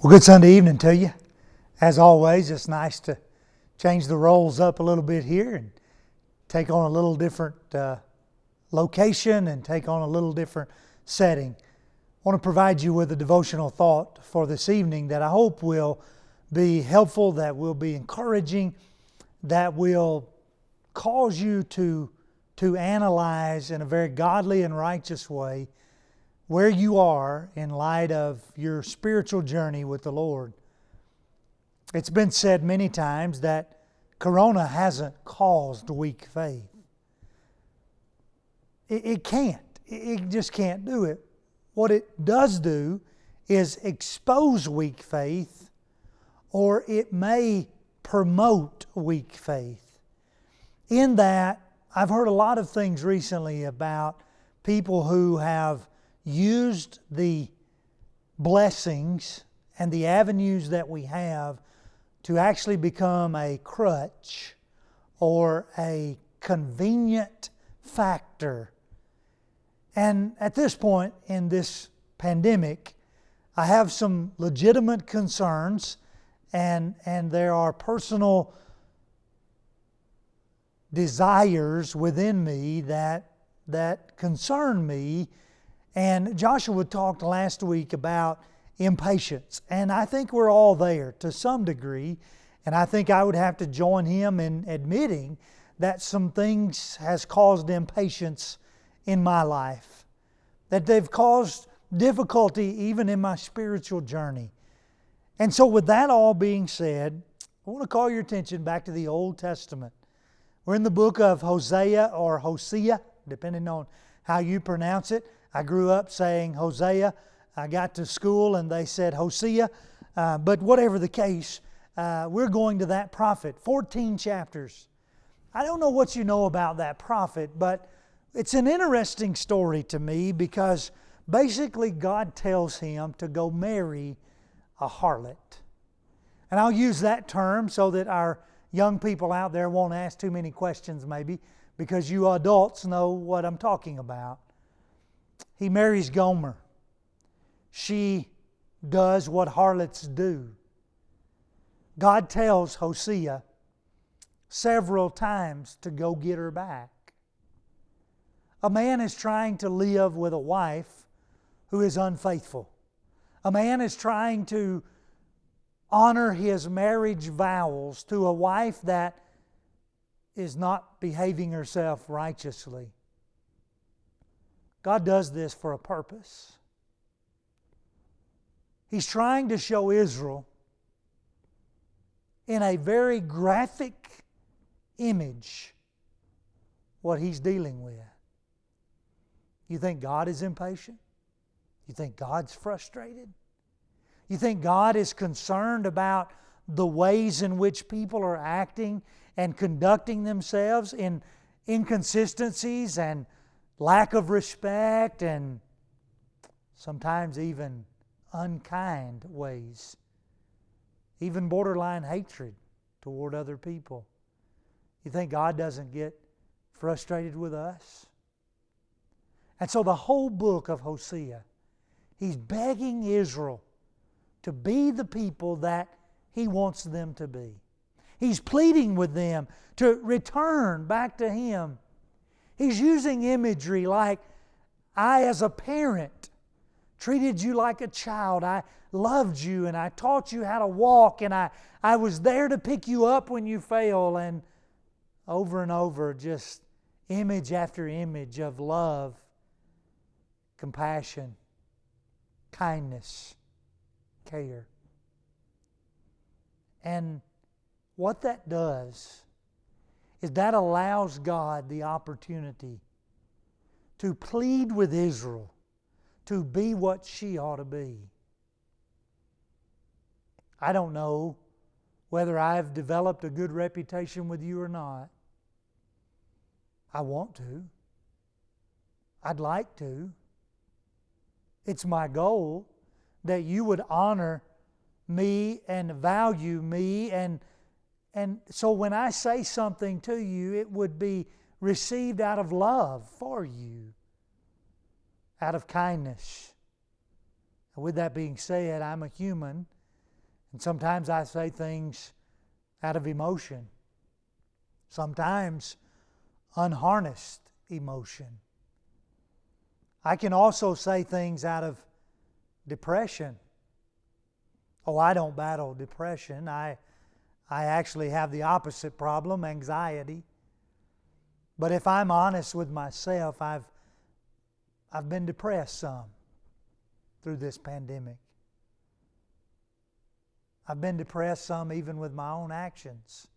Well, good Sunday evening to you. As always, it's nice to change the roles up a little bit here and take on a little different location and take on a little different setting. I want to provide you with a devotional thought for this evening that I hope will be helpful, that will be encouraging, that will cause you to analyze in a very godly and righteous way where you are in light of your spiritual journey with the Lord. It's been said many times that Corona hasn't caused weak faith. It can't. It just can't do it. What it does do is expose weak faith, or it may promote weak faith. In that, I've heard a lot of things recently about people who have used the blessings and the avenues that we have to actually become a crutch or a convenient factor. And at this point in this pandemic, I have some legitimate concerns, and there are personal desires within me that concern me. And Joshua talked last week about impatience, and I think we're all there to some degree, and I think I would have to join him in admitting that some things has caused impatience in my life, that they've caused difficulty even in my spiritual journey. And so with that all being said, I want to call your attention back to the Old Testament. We're in the book of Hosea or Hosea, depending on how you pronounce it. I grew up saying Hosea. I got to school and they said Hosea. But whatever the case, we're going to that prophet. 14 chapters. I don't know what you know about that prophet, but it's an interesting story to me because basically God tells him to go marry a harlot. And I'll use that term so that our young people out there won't ask too many questions maybe, because you adults know what I'm talking about. He marries Gomer. She does what harlots do. God tells Hosea several times to go get her back. A man is trying to live with a wife who is unfaithful. A man is trying to honor his marriage vows to a wife that is not behaving herself righteously. God does this for a purpose. He's trying to show Israel in a very graphic image what He's dealing with. You think God is impatient? You think God's frustrated? You think God is concerned about the ways in which people are acting and conducting themselves in inconsistencies and lack of respect and sometimes even unkind ways, even borderline hatred toward other people? You think God doesn't get frustrated with us? And so the whole book of Hosea, he's begging Israel to be the people that He wants them to be. He's pleading with them to return back to Him. He's using imagery like, I as a parent treated you like a child. I loved you and I taught you how to walk, and I was there to pick you up when you fail. And over, just image after image of love, compassion, kindness, care. And what that does is that allows God the opportunity to plead with Israel to be what she ought to be. I don't know whether I've developed a good reputation with you or not. I want to. I'd like to. It's my goal that you would honor me and value me, and so when I say something to you, it would be received out of love for you, out of kindness. With that being said, I'm a human And sometimes I say things out of emotion. Sometimes unharnessed emotion. I can also say things out of depression. Oh, I don't battle depression. I actually have the opposite problem, anxiety. But if I'm honest with myself, I've been depressed some through this pandemic. I've been depressed some even with my own actions.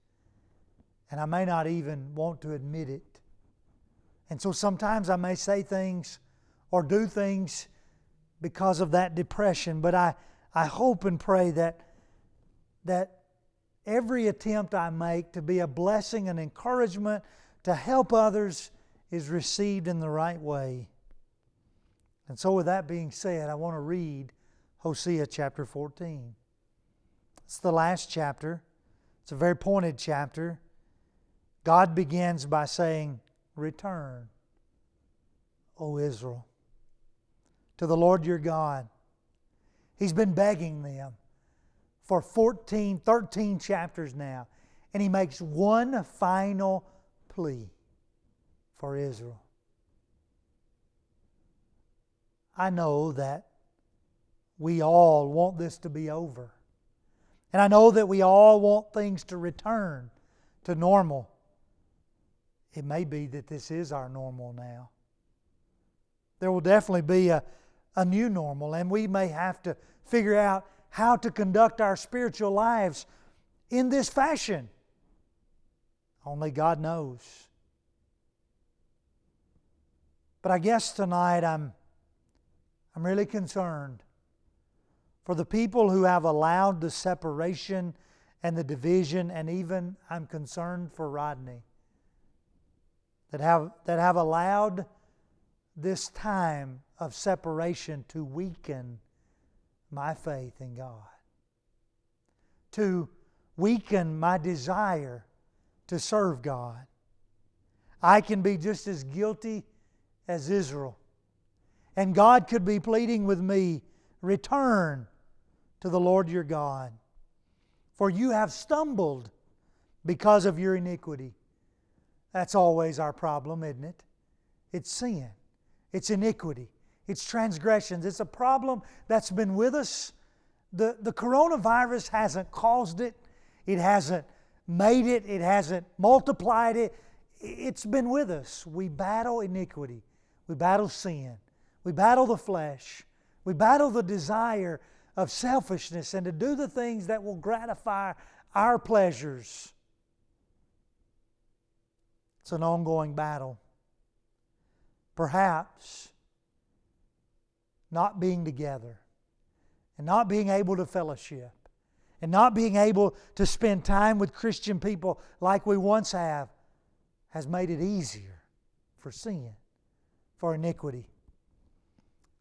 And I may not even want to admit it. And so sometimes I may say things or do things because of that depression. But I hope and pray that every attempt I make to be a blessing and encouragement to help others is received in the right way. And so with that being said, I want to read Hosea chapter 14. It's the last chapter. It's a very pointed chapter. God begins by saying, "Return, O Israel, to the Lord your God." He's been begging them for 13 chapters now. And He makes one final plea for Israel. I know that we all want this to be over. And I know that we all want things to return to normal. It may be that this is our normal now. There will definitely be a new normal, and we may have to figure out how to conduct our spiritual lives in this fashion. Only God knows. But I guess tonight I'm really concerned for the people who have allowed the separation and the division, and even I'm concerned for Rodney, that have allowed this time of separation to weaken my faith in God, to weaken my desire to serve God. I can be just as guilty as Israel. And God could be pleading with me, "Return to the Lord your God, for you have stumbled because of your iniquity." That's always our problem, isn't it? It's sin. It's iniquity. It's transgressions. It's a problem that's been with us. The coronavirus hasn't caused it. It hasn't made it. It hasn't multiplied it. It's been with us. We battle iniquity. We battle sin. We battle the flesh. We battle the desire of selfishness and to do the things that will gratify our pleasures. It's an ongoing battle. Perhaps not being together and not being able to fellowship and not being able to spend time with Christian people like we once have has made it easier for sin, for iniquity.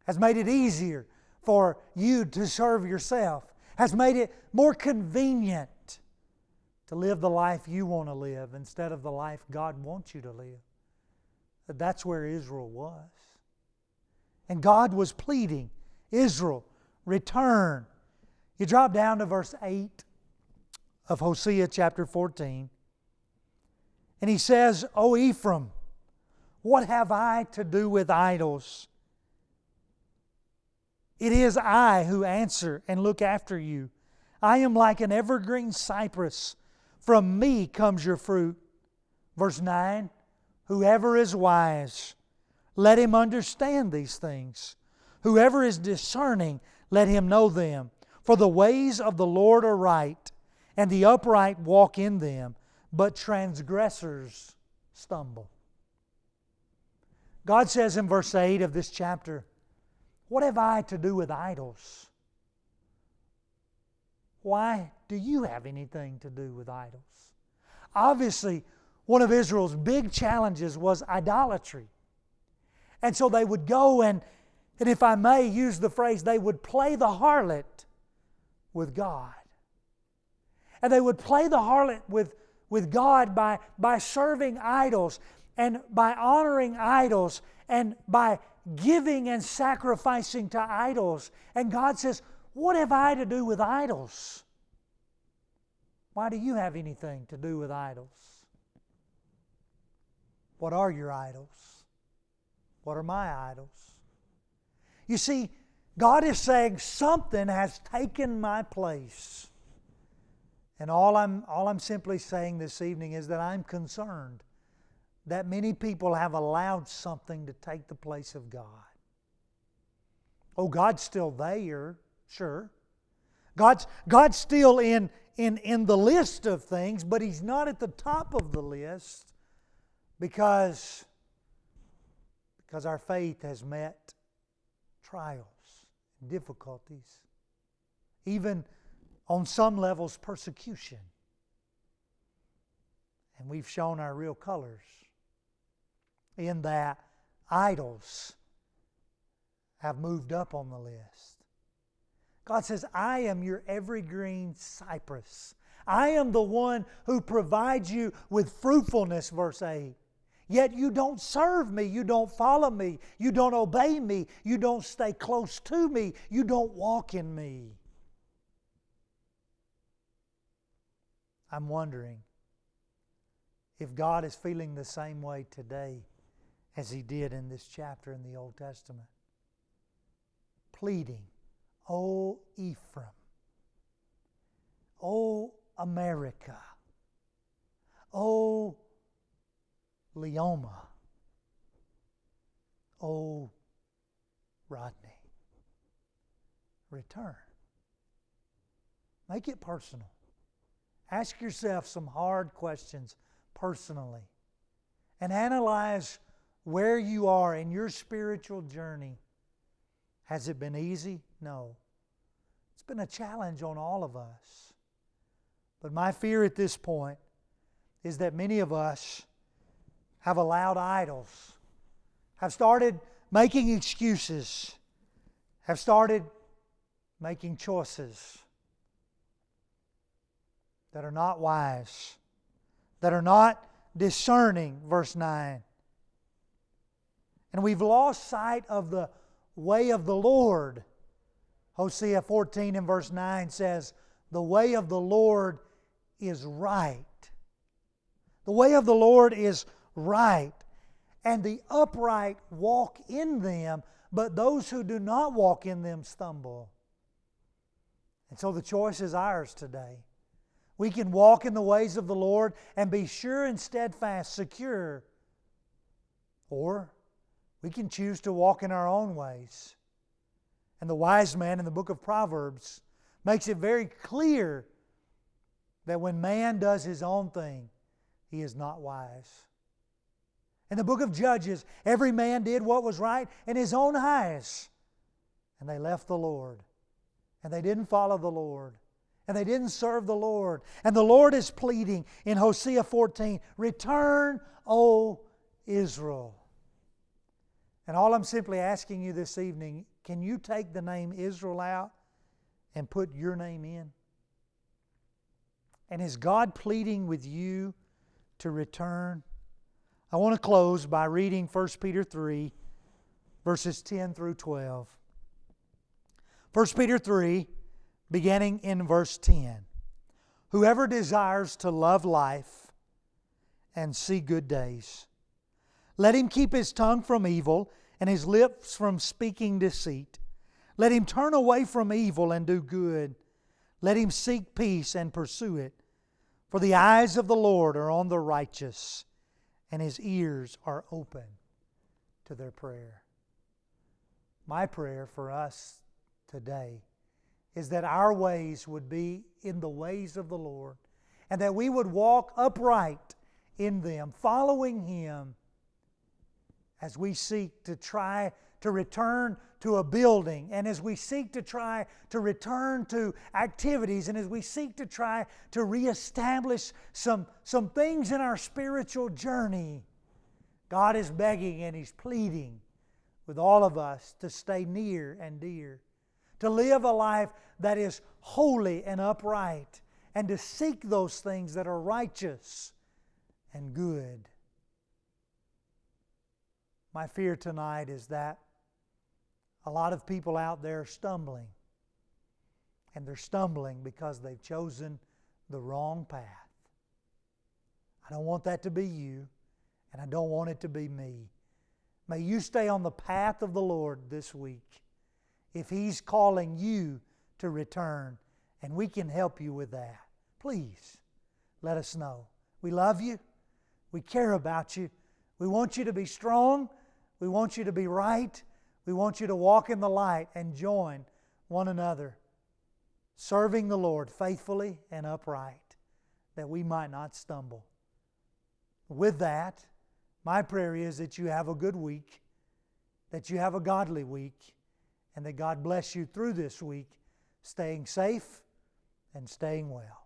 Has made it easier for you to serve yourself. Has made it more convenient to live the life you want to live instead of the life God wants you to live. That's where Israel was. And God was pleading, "Israel, return." You drop down to verse 8 of Hosea chapter 14. And he says, "O Ephraim, what have I to do with idols? It is I who answer and look after you. I am like an evergreen cypress. From me comes your fruit." Verse 9, "Whoever is wise, let him understand these things. Whoever is discerning, let him know them. For the ways of the Lord are right, and the upright walk in them, but transgressors stumble." God says in verse 8 of this chapter, "What have I to do with idols?" Why do you have anything to do with idols? Obviously, one of Israel's big challenges was idolatry. And so they would go and if I may use the phrase, they would play the harlot with God. And they would play the harlot with God by serving idols and by honoring idols and by giving and sacrificing to idols. And God says, "What have I to do with idols?" Why do you have anything to do with idols? What are your idols? What are my idols? You see, God is saying something has taken my place. And all I'm simply saying this evening is that I'm concerned that many people have allowed something to take the place of God. Oh, God's still there, sure. God's still in the list of things, but He's not at the top of the list because our faith has met trials, difficulties, even on some levels persecution. And we've shown our real colors in that idols have moved up on the list. God says, I am your evergreen cypress. I am the one who provides you with fruitfulness, verse 8. Yet you don't serve me, you don't follow me, you don't obey me, you don't stay close to me, you don't walk in me. I'm wondering if God is feeling the same way today as He did in this chapter in the Old Testament. Pleading, O Ephraim, O America, O Leoma, O Rodney, return. Make it personal. Ask yourself some hard questions personally and analyze where you are in your spiritual journey. Has it been easy? No. It's been a challenge on all of us. But my fear at this point is that many of us have allowed idols, have started making excuses, have started making choices that are not wise, that are not discerning, verse 9. And we've lost sight of the way of the Lord. Hosea 14 and verse 9 says, the way of the Lord is right. The way of the Lord is right, and the upright walk in them, but those who do not walk in them stumble. And so the choice is ours today. We can walk in the ways of the Lord and be sure and steadfast, secure. Or we can choose to walk in our own ways. And the wise man in the book of Proverbs makes it very clear that when man does his own thing, he is not wise. In the book of Judges, every man did what was right in his own eyes. And they left the Lord. And they didn't follow the Lord. And they didn't serve the Lord. And the Lord is pleading in Hosea 14, return, O Israel. And all I'm simply asking you this evening, can you take the name Israel out and put your name in? And is God pleading with you to return? I want to close by reading 1 Peter 3, verses 10 through 12. 1 Peter 3, beginning in verse 10. Whoever desires to love life and see good days, let him keep his tongue from evil and his lips from speaking deceit. Let him turn away from evil and do good. Let him seek peace and pursue it. For the eyes of the Lord are on the righteous, and His ears are open to their prayer. My prayer for us today is that our ways would be in the ways of the Lord, and that we would walk upright in them, following Him as we seek to try to return to a building, and as we seek to try to return to activities, and as we seek to try to reestablish some things in our spiritual journey. God is begging and He's pleading with all of us to stay near and dear, to live a life that is holy and upright, and to seek those things that are righteous and good. My fear tonight is that a lot of people out there are stumbling. And they're stumbling because they've chosen the wrong path. I don't want that to be you, and I don't want it to be me. May you stay on the path of the Lord this week. If He's calling you to return, and we can help you with that, please let us know. We love you. We care about you. We want you to be strong. We want you to be right. We want you to walk in the light and join one another, serving the Lord faithfully and upright, that we might not stumble. With that, my prayer is that you have a good week, that you have a godly week, and that God bless you through this week, staying safe and staying well.